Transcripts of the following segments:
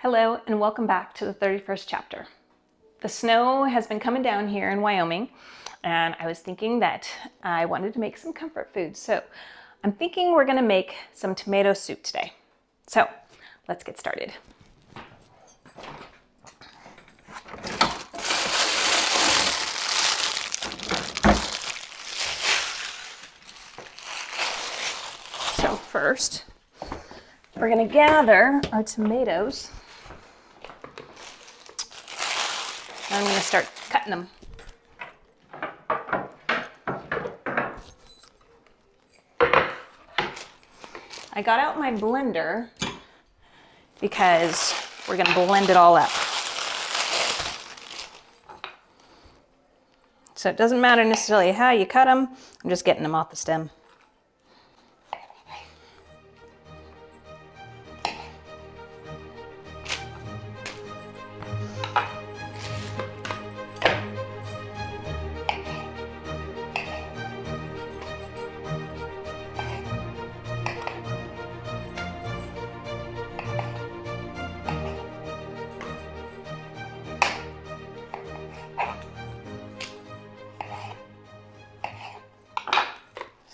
Hello and welcome back to the 31st chapter. The snow has been coming down here in Wyoming and I was thinking that I wanted to make some comfort food. So I'm thinking we're gonna make some tomato soup today. So let's get started. So first, we're gonna gather our tomatoes. I'm going to start cutting them. I got out my blender because we're going to blend it all up. So it doesn't matter necessarily how you cut them, I'm just getting them off the stem.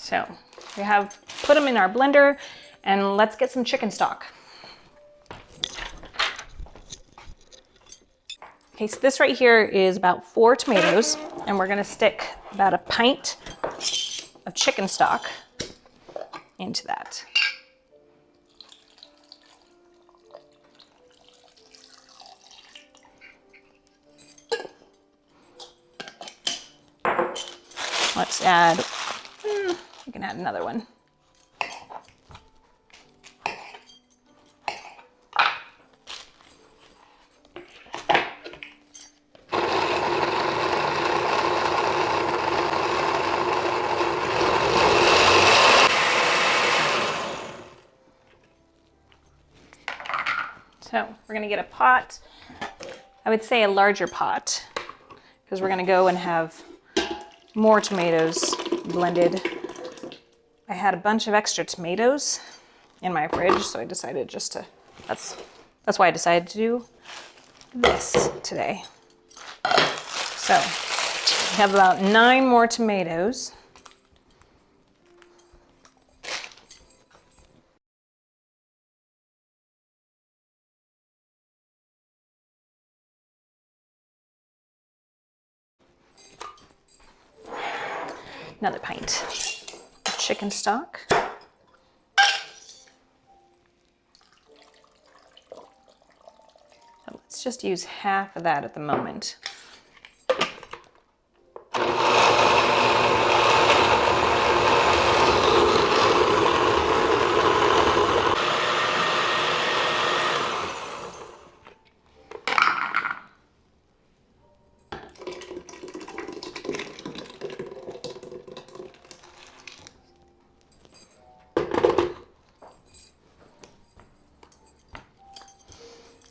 So we have put them in our blender and let's get some chicken stock. Okay, so this right here is about 4 tomatoes and we're gonna stick about a pint of chicken stock into that. Let's add, we can add another one. So we're gonna get a pot, I would say a larger pot, because we're gonna go and have more tomatoes blended. I had a bunch of extra tomatoes in my fridge, so I decided just to, that's why I decided to do this today. So we have about 9 more tomatoes. Another pint of chicken stock. So let's just use half of that at the moment.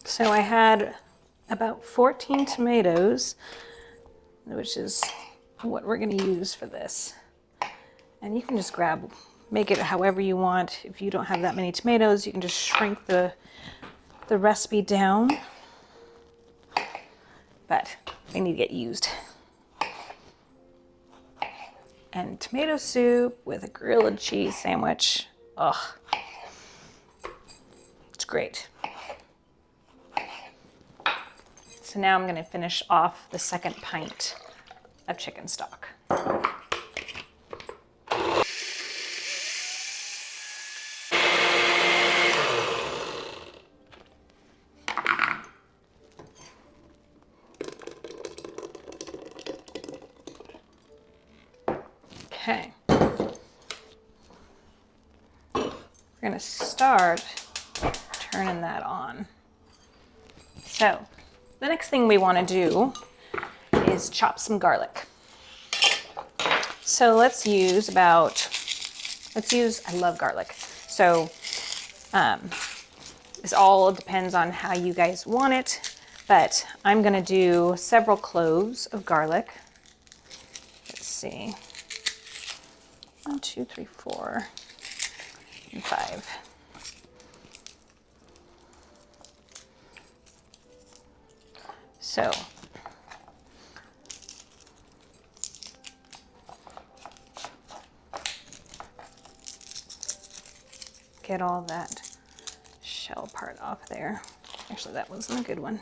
So I had about 14 tomatoes, which is what we're going to use for this. And you can just make it however you want. If you don't have that many tomatoes, you can just shrink the recipe down. But they need to get used. And tomato soup with a grilled cheese sandwich. Oh, it's great. So now I'm going to finish off the second pint of chicken stock. Okay. We're going to start turning that on. So the next thing we want to do is chop some garlic. So let's use, I love garlic. So this all depends on how you guys want it, but I'm going to do several cloves of garlic. Let's see. 1, 2, 3, 4, and 5. So get all that shell part off there. Actually, that wasn't a good one.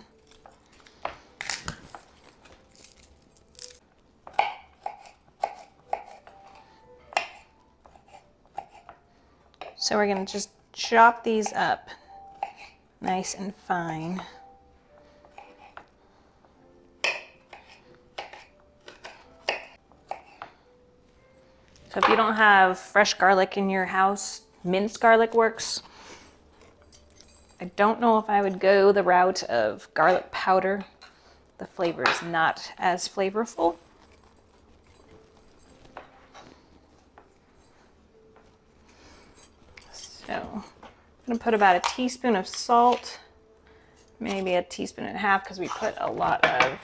So we're going to just chop these up nice and fine. So if you don't have fresh garlic in your house, minced garlic works. I don't know if I would go the route of garlic powder. The flavor is not as flavorful. So I'm gonna put about a teaspoon of salt, maybe a teaspoon and a half, because we put a lot of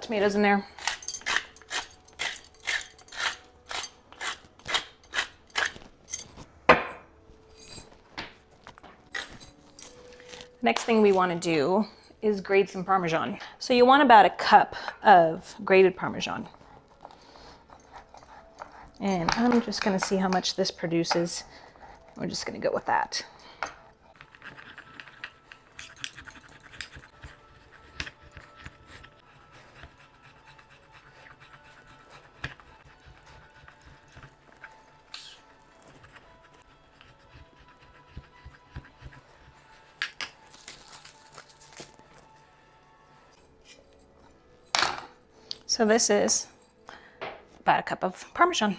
tomatoes in there. Next thing we want to do is grate some Parmesan. So you want about a cup of grated Parmesan. And I'm just going to see how much this produces. We're just going to go with that. So this is about a cup of Parmesan.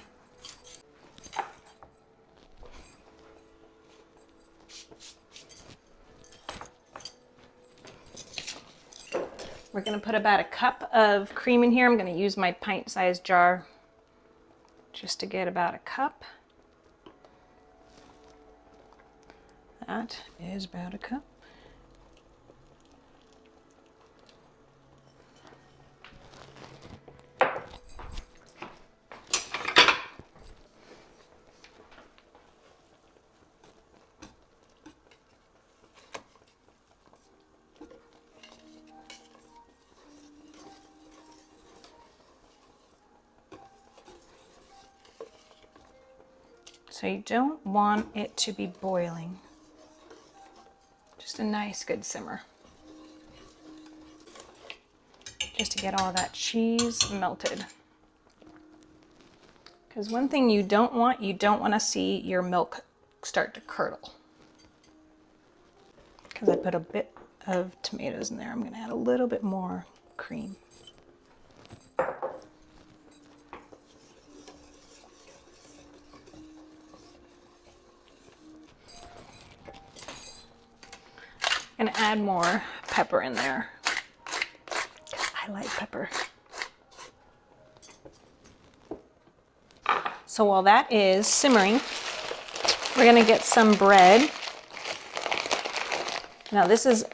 We're going to put about a cup of cream in here. I'm going to use my pint-sized jar just to get about a cup. That is about a cup. So you don't want it to be boiling. Just a nice good simmer. Just to get all that cheese melted. Because one thing you don't want to see your milk start to curdle. Because I put a bit of tomatoes in there, I'm going to add a little bit more cream. And add more pepper in there, because I like pepper. So while that is simmering, we're gonna get some bread. Now this is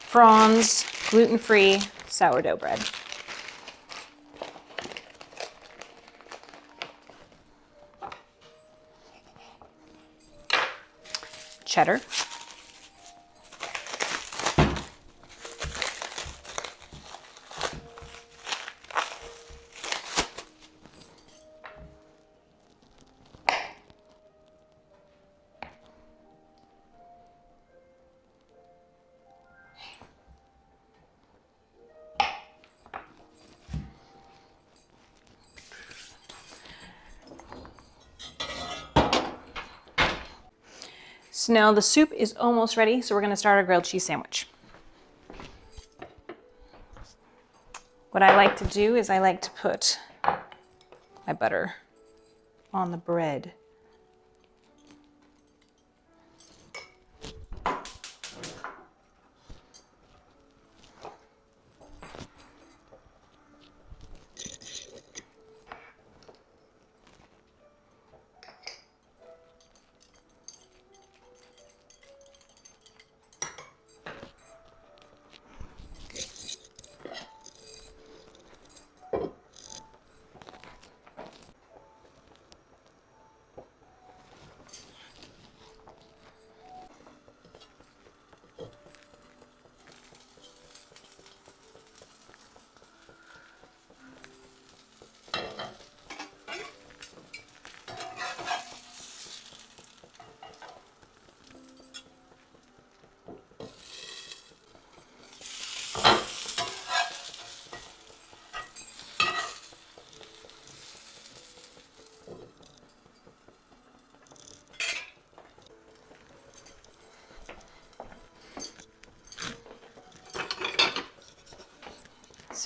Franz gluten-free sourdough bread. Cheddar. So now the soup is almost ready, so we're going to start our grilled cheese sandwich. What I like to do is I like to put my butter on the bread.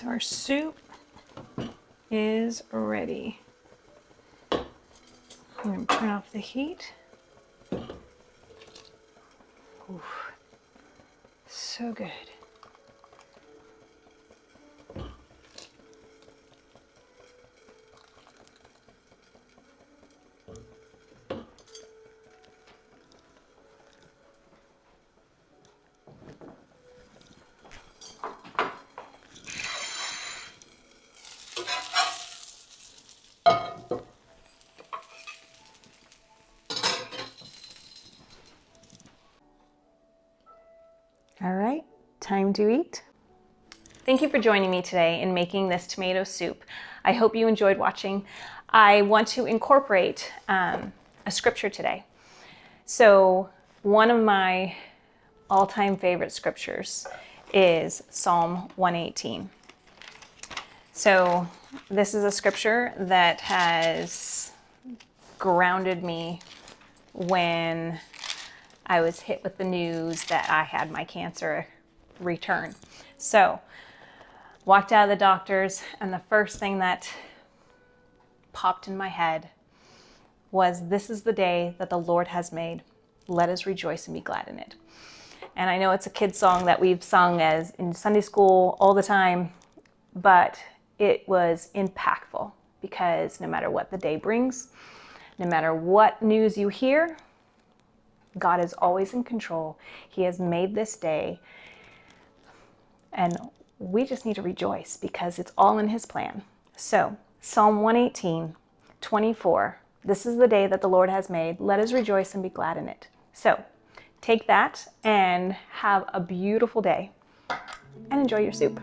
So our soup is ready. I'm going to turn off the heat. Oof. So good. All right, time to eat. Thank you for joining me today in making this tomato soup. I hope you enjoyed watching. I want to incorporate a scripture today. So one of my all-time favorite scriptures is Psalm 118. So this is a scripture that has grounded me when I was hit with the news that I had my cancer return. So, walked out of the doctors, and the first thing that popped in my head was, "This is the day that the Lord has made. Let us rejoice and be glad in it." And I know it's a kid's song that we've sung as in Sunday school all the time, but it was impactful because no matter what the day brings, no matter what news you hear, God is always in control. He has made this day, and we just need to rejoice because it's all in His plan. So, Psalm 118:24, "This is the day that the Lord has made. Let us rejoice and be glad in it." So, take that and have a beautiful day and enjoy your soup.